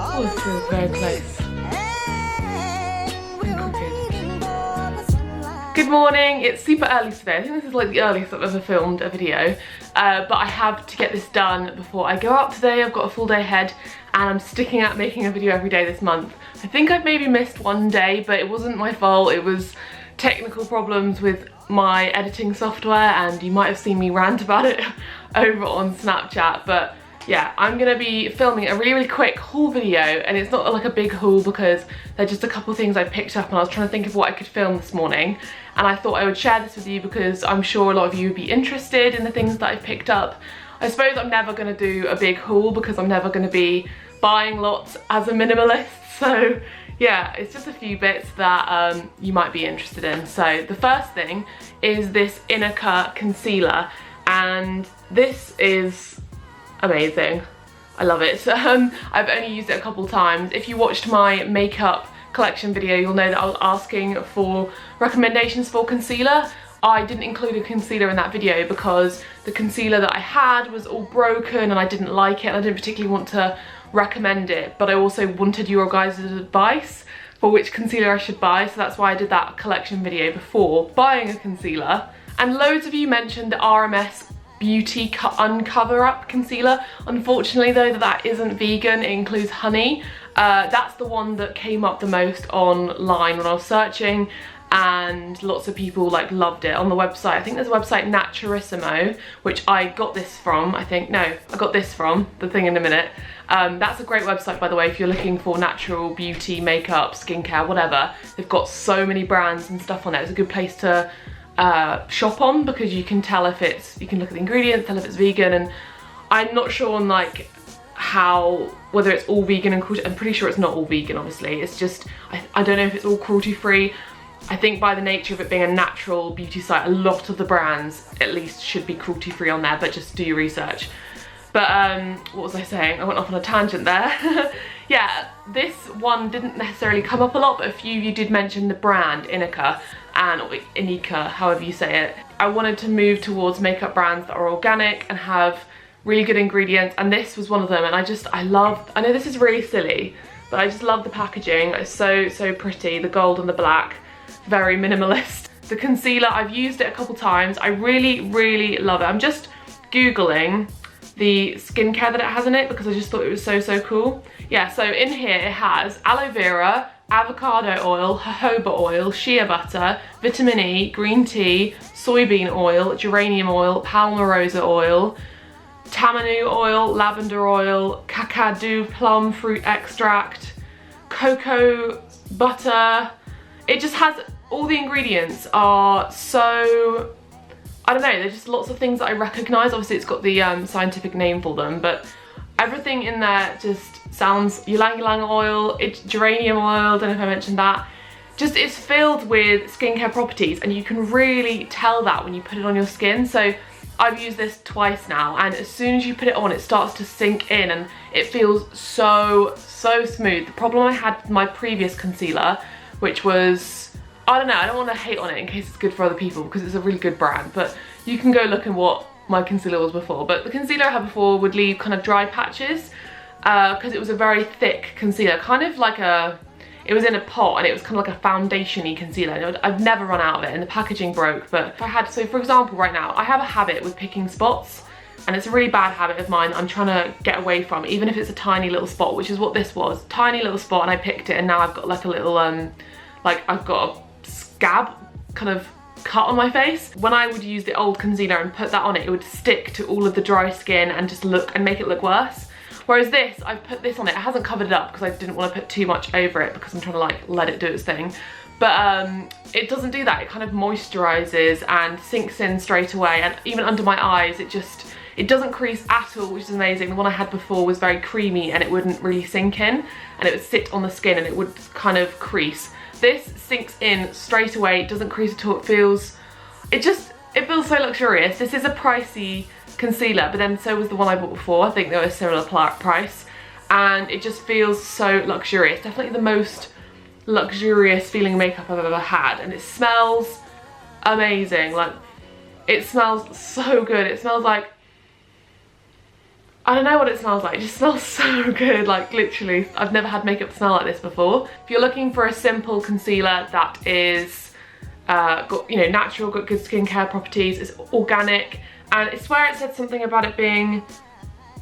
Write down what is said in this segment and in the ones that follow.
Oh, this feels very close. Good morning, it's super early today. I think this is like the earliest I've ever filmed a video, but I have to get this done before I go out today. I've got a full day ahead and I'm sticking at making a video every day this month. I think I've maybe missed one day, but it wasn't my fault. It was technical problems with my editing software and you might have seen me rant about it over on Snapchat, but yeah, I'm gonna be filming a really quick haul video, and it's not like a big haul because they're just a couple things I picked up and I was trying to think of what I could film this morning, and I thought I would share this with you because I'm sure a lot of you would be interested in the things that I've picked up. I suppose I'm never gonna do a big haul because I'm never gonna be buying lots as a minimalist, so yeah, it's just a few bits that you might be interested in. So the first thing is this Innica concealer, and this is amazing. I love it. I've only used it a couple times. If you watched my makeup collection video, you'll know that I was asking for recommendations for concealer. I didn't include a concealer in that video because the concealer that I had was all broken and I didn't like it and I didn't particularly want to recommend it, but I also wanted your guys' advice for which concealer I should buy, so that's why I did that collection video before buying a concealer. And loads of you mentioned the RMS Beauty Uncover Up concealer. Unfortunately though, that isn't vegan, it includes honey. That's the one that came up the most online when I was searching, and lots of people like loved it on the website. I think there's a website, Naturissimo, which I got this from, I got this from, the thing in a minute. That's a great website, by the way, if you're looking for natural beauty, makeup, skincare, whatever. They've got so many brands and stuff on there. It's a good place to shop on because you can tell if it's, you can look at the ingredients, tell if it's vegan, and I'm not sure on like whether it's all vegan and cruelty. I'm pretty sure it's not all vegan, obviously. It's just, I don't know if it's all cruelty free. I think by the nature of it being a natural beauty site, a lot of the brands at least should be cruelty free on there, but just do your research. But what was I saying? I went off on a tangent there. Yeah, this one didn't necessarily come up a lot, but a few of you did mention the brand Innica, or Inika, however you say it. I wanted to move towards makeup brands that are organic and have really good ingredients, and this was one of them. And I know this is really silly, but I just love the packaging. It's so pretty, the gold and the black, very minimalist. The concealer, I've used it a couple times. I really love it. I'm just Googling the skincare that it has in it because I just thought it was so cool. Yeah, so in here it has aloe vera, avocado oil, jojoba oil, shea butter, vitamin E, green tea, soybean oil, geranium oil, palmarosa oil, tamanu oil, lavender oil, kakadu plum fruit extract, cocoa butter. It just has, all the ingredients are so, I don't know, there's just lots of things that I recognise. Obviously it's got the scientific name for them, but everything in there just sounds, ylang ylang oil, it's geranium oil, don't know if I mentioned that. Just, it's filled with skincare properties and you can really tell that when you put it on your skin. So I've used this twice now, and as soon as you put it on, it starts to sink in and it feels so smooth. The problem I had with my previous concealer, which was, I don't know, I don't want to hate on it in case it's good for other people because it's a really good brand, but you can go look at what my concealer was before. But the concealer I had before would leave kind of dry patches because it was a very thick concealer, kind of like it was in a pot and it was kind of like a foundation-y concealer. I've never run out of it and the packaging broke, but if I had, so for example right now, I have a habit with picking spots, and it's a really bad habit of mine I'm trying to get away from, even if it's a tiny little spot, which is what this was. Tiny little spot, and I picked it and now I've got like a little, like I've got a scab kind of cut on my face. When I would use the old concealer and put that on it, it would stick to all of the dry skin and just make it look worse. Whereas this, I've put this on it. It hasn't covered it up because I didn't want to put too much over it because I'm trying to like let it do its thing. But it doesn't do that. It kind of moisturizes and sinks in straight away. And even under my eyes, it doesn't crease at all, which is amazing. The one I had before was very creamy and it wouldn't really sink in, and it would sit on the skin and it would kind of crease. This sinks in straight away, it doesn't crease at all. It feels so luxurious. This is a pricey concealer, but then so was the one I bought before. I think they were a similar price, and it just feels so luxurious. Definitely the most luxurious feeling makeup I've ever had, and it smells amazing. Like, it smells so good. It smells like, I don't know what it smells like. It just smells so good, like literally. I've never had makeup smell like this before. If you're looking for a simple concealer that is got, you know, natural, got good skincare properties, it's organic, and I swear it said something about it being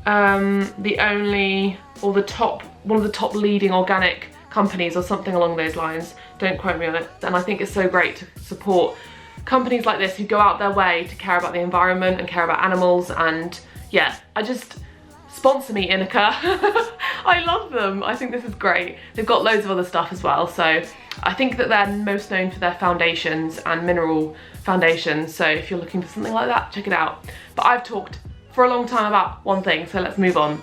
the only, or the top, one of the top leading organic companies or something along those lines. Don't quote me on it. And I think it's so great to support companies like this who go out their way to care about the environment and care about animals. And yeah, I just, sponsor me, Inika. I love them. I think this is great. They've got loads of other stuff as well. So I think that they're most known for their foundations and mineral foundations. So if you're looking for something like that, check it out. But I've talked for a long time about one thing, so let's move on.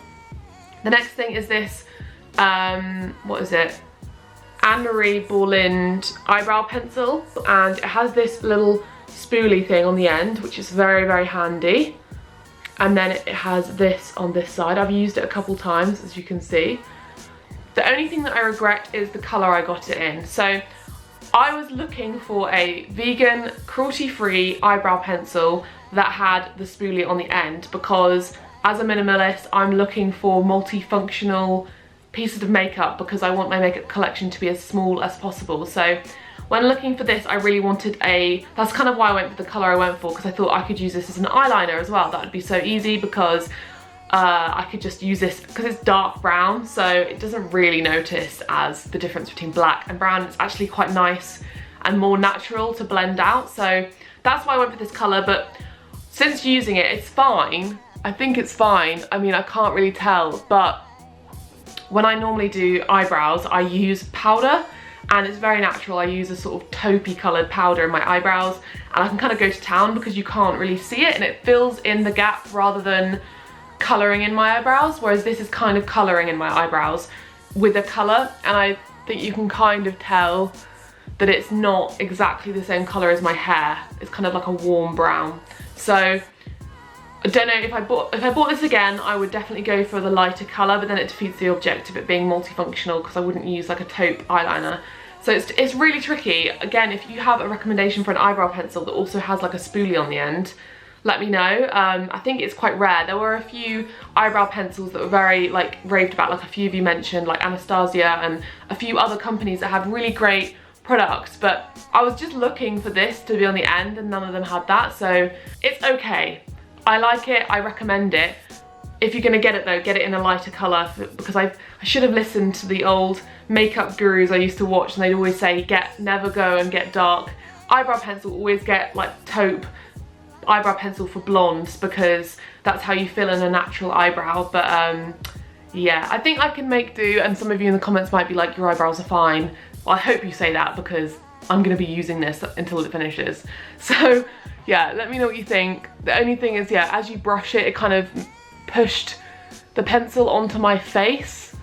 The next thing is this, what is it? Annmarie Buland eyebrow pencil, and it has this little spoolie thing on the end, which is very, very handy. And then it has this on this side. I've used it a couple times, as you can see. The only thing that I regret is the colour I got it in. So I was looking for a vegan, cruelty-free eyebrow pencil that had the spoolie on the end, because as a minimalist, I'm looking for multifunctional pieces of makeup because I want my makeup collection to be as small as possible. So when looking for this, I really wanted that's kind of why I went for the colour I went for, because I thought I could use this as an eyeliner as well. That would be so easy, because I could just use this, because it's dark brown, so it doesn't really notice as the difference between black and brown. It's actually quite nice and more natural to blend out. So that's why I went for this colour, but since using it, it's fine. I think it's fine. I mean, I can't really tell, but when I normally do eyebrows, I use powder, and it's very natural. I use a sort of taupey coloured powder in my eyebrows, and I can kind of go to town because you can't really see it, and it fills in the gap rather than colouring in my eyebrows, whereas this is kind of colouring in my eyebrows with a colour, and I think you can kind of tell that it's not exactly the same colour as my hair. It's kind of like a warm brown. So I don't know, if I bought this again, I would definitely go for the lighter colour, but then it defeats the object of it being multifunctional, because I wouldn't use like a taupe eyeliner. So it's really tricky. Again, if you have a recommendation for an eyebrow pencil that also has like a spoolie on the end, let me know. I think it's quite rare. There were a few eyebrow pencils that were very like raved about, like a few of you mentioned, like Anastasia and a few other companies that have really great products, but I was just looking for this to be on the end, and none of them had that, so it's okay. I like it, I recommend it. If you're gonna get it though, get it in a lighter colour, because I should have listened to the old makeup gurus I used to watch, and they'd always say never go and get dark eyebrow pencil, always get like taupe eyebrow pencil for blondes, because that's how you fill in a natural eyebrow. But yeah, I think I can make do, and some of you in the comments might be like, your eyebrows are fine. Well, I hope you say that, because I'm gonna be using this until it finishes. So yeah, let me know what you think. The only thing is, yeah, as you brush it, it kind of pushed the pencil onto my face.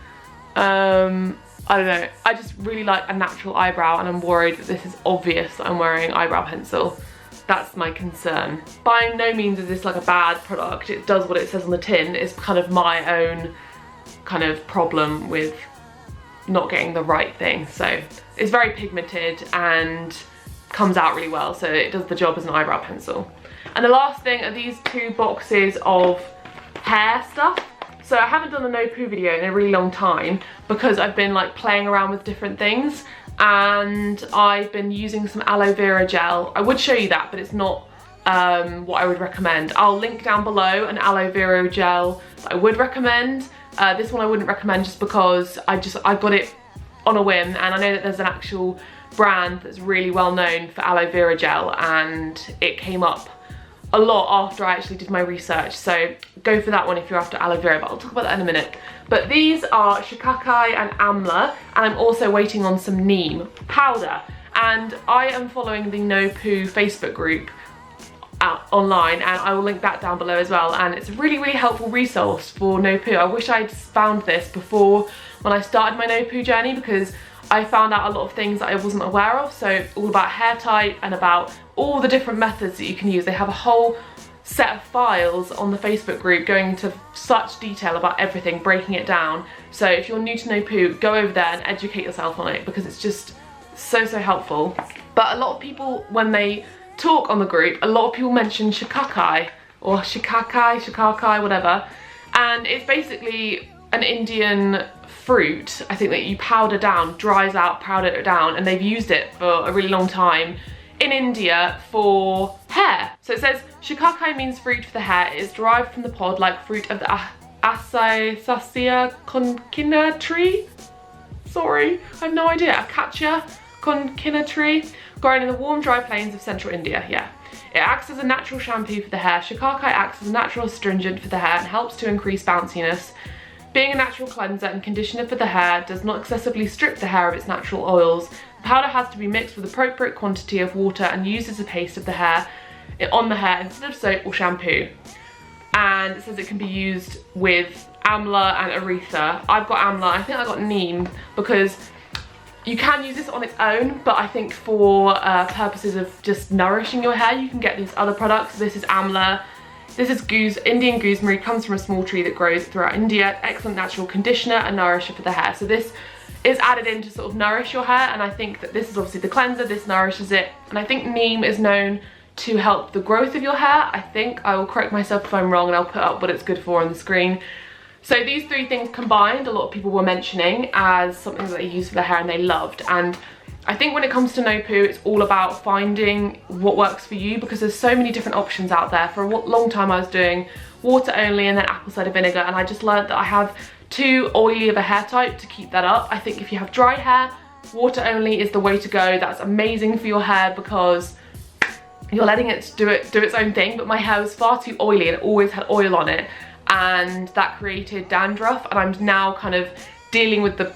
I don't know, I just really like a natural eyebrow, and I'm worried that this is obvious that I'm wearing eyebrow pencil. That's my concern. By no means is this like a bad product. It does what it says on the tin. It's kind of my own kind of problem with not getting the right thing. So it's very pigmented and comes out really well, so it does the job as an eyebrow pencil. And the last thing are these two boxes of hair stuff. So I haven't done a no poo video in a really long time, because I've been like playing around with different things, and I've been using some aloe vera gel. I would show you that, but it's not what I would recommend. I'll link down below an aloe vera gel that I would recommend. This one I wouldn't recommend, just because I got it on a whim, and I know that there's an actual brand that's really well known for aloe vera gel, and it came up a lot after I actually did my research, so go for that one if you're after aloe vera, but I'll talk about that in a minute. But these are shikakai and amla, and I'm also waiting on some neem powder, and I am following the No Poo Facebook group online, and I will link that down below as well, and it's a really, really helpful resource for no poo. I wish I'd found this before when I started my no poo journey, because I found out a lot of things that I wasn't aware of. So all about hair type and about all the different methods that you can use. They have a whole set of files on the Facebook group going into such detail about everything, breaking it down. So if you're new to no poo, go over there and educate yourself on it, because it's just so helpful. But a lot of people, when they talk on the group, a lot of people mention shikakai or shikakai, whatever, And it's basically an Indian fruit, I think, that you powder down, dries out, powder it down, and they've used it for a really long time in India for hair. So it says, shikakai means fruit for the hair. It is derived from the pod like fruit of the Acacia concina tree. Sorry, I have no idea. Acacia concina tree, grown in the warm, dry plains of central India, yeah. It acts as a natural shampoo for the hair. Shikakai acts as a natural astringent for the hair and helps to increase bounciness. Being a natural cleanser and conditioner for the hair, does not excessively strip the hair of its natural oils. The powder has to be mixed with appropriate quantity of water and used as a paste of the hair, on the hair instead of soap or shampoo. And it says it can be used with amla and aretha. I've got amla, I think I got neem, because you can use this on its own, but I think for purposes of just nourishing your hair, you can get these other products. This is amla. This is Indian gooseberry, comes from a small tree that grows throughout India. Excellent natural conditioner and nourisher for the hair. So this is added in to sort of nourish your hair, and I think that this is obviously the cleanser, this nourishes it. And I think neem is known to help the growth of your hair. I think, I will correct myself if I'm wrong, and I'll put up what it's good for on the screen. So these three things combined, a lot of people were mentioning as something that they use for their hair and they loved. And I think when it comes to no poo, it's all about finding what works for you, because there's so many different options out there. For a long time I was doing water only and then apple cider vinegar, and I just learned that I have too oily of a hair type to keep that up. I think if you have dry hair, water only is the way to go. That's amazing for your hair because you're letting it do its own thing. But my hair was far too oily and it always had oil on it, and that created dandruff, and I'm now kind of dealing with the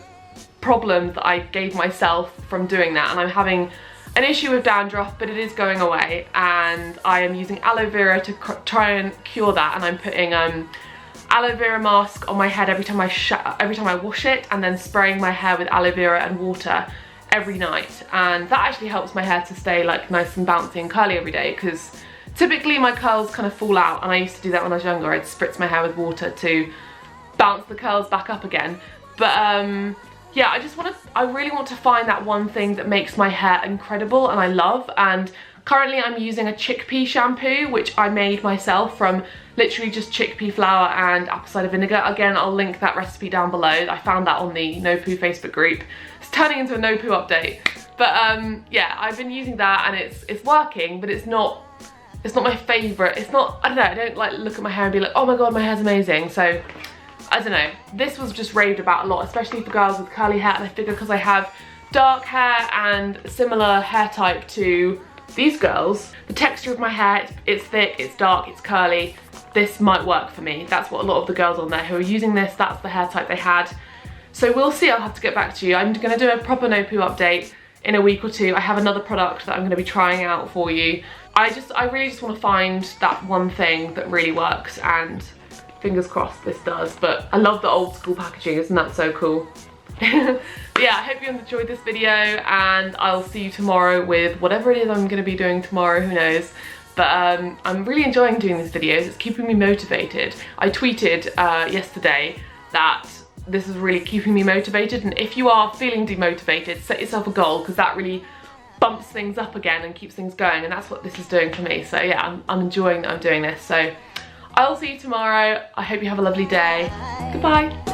problems that I gave myself from doing that, and I'm having an issue with dandruff, but it is going away, and I am using aloe vera to try and cure that. And I'm putting aloe vera mask on my head every time I wash it, and then spraying my hair with aloe vera and water every night, and that actually helps my hair to stay like nice and bouncy and curly every day, because typically my curls kind of fall out, and I used to do that when I was younger. I'd spritz my hair with water to bounce the curls back up again. But yeah, I really want to find that one thing that makes my hair incredible and I love. And currently I'm using a chickpea shampoo, which I made myself from literally just chickpea flour and apple cider vinegar. Again, I'll link that recipe down below. I found that on the No Poo Facebook group. It's turning into a No Poo update. But yeah, I've been using that and it's working, but it's not my favourite. It's not, I don't know, I don't like look at my hair and be like, oh my god, my hair's amazing. So I don't know, this was just raved about a lot, especially for girls with curly hair, and I figure because I have dark hair and similar hair type to these girls, the texture of my hair, it's thick, it's dark, it's curly, this might work for me. That's what a lot of the girls on there who are using this, that's the hair type they had. So we'll see, I'll have to get back to you. I'm gonna do a proper No Poo update in a week or two. I have another product that I'm gonna be trying out for you. I really just wanna find that one thing that really works, and fingers crossed this does. But I love the old school packaging, isn't that so cool? But yeah, I hope you enjoyed this video, and I'll see you tomorrow with whatever it is I'm going to be doing tomorrow, who knows. But I'm really enjoying doing these videos, it's keeping me motivated. I tweeted yesterday that this is really keeping me motivated, and if you are feeling demotivated, set yourself a goal, because that really bumps things up again and keeps things going, and that's what this is doing for me. So yeah, I'm enjoying that I'm doing this. So I'll see you tomorrow. I hope you have a lovely day. Goodbye.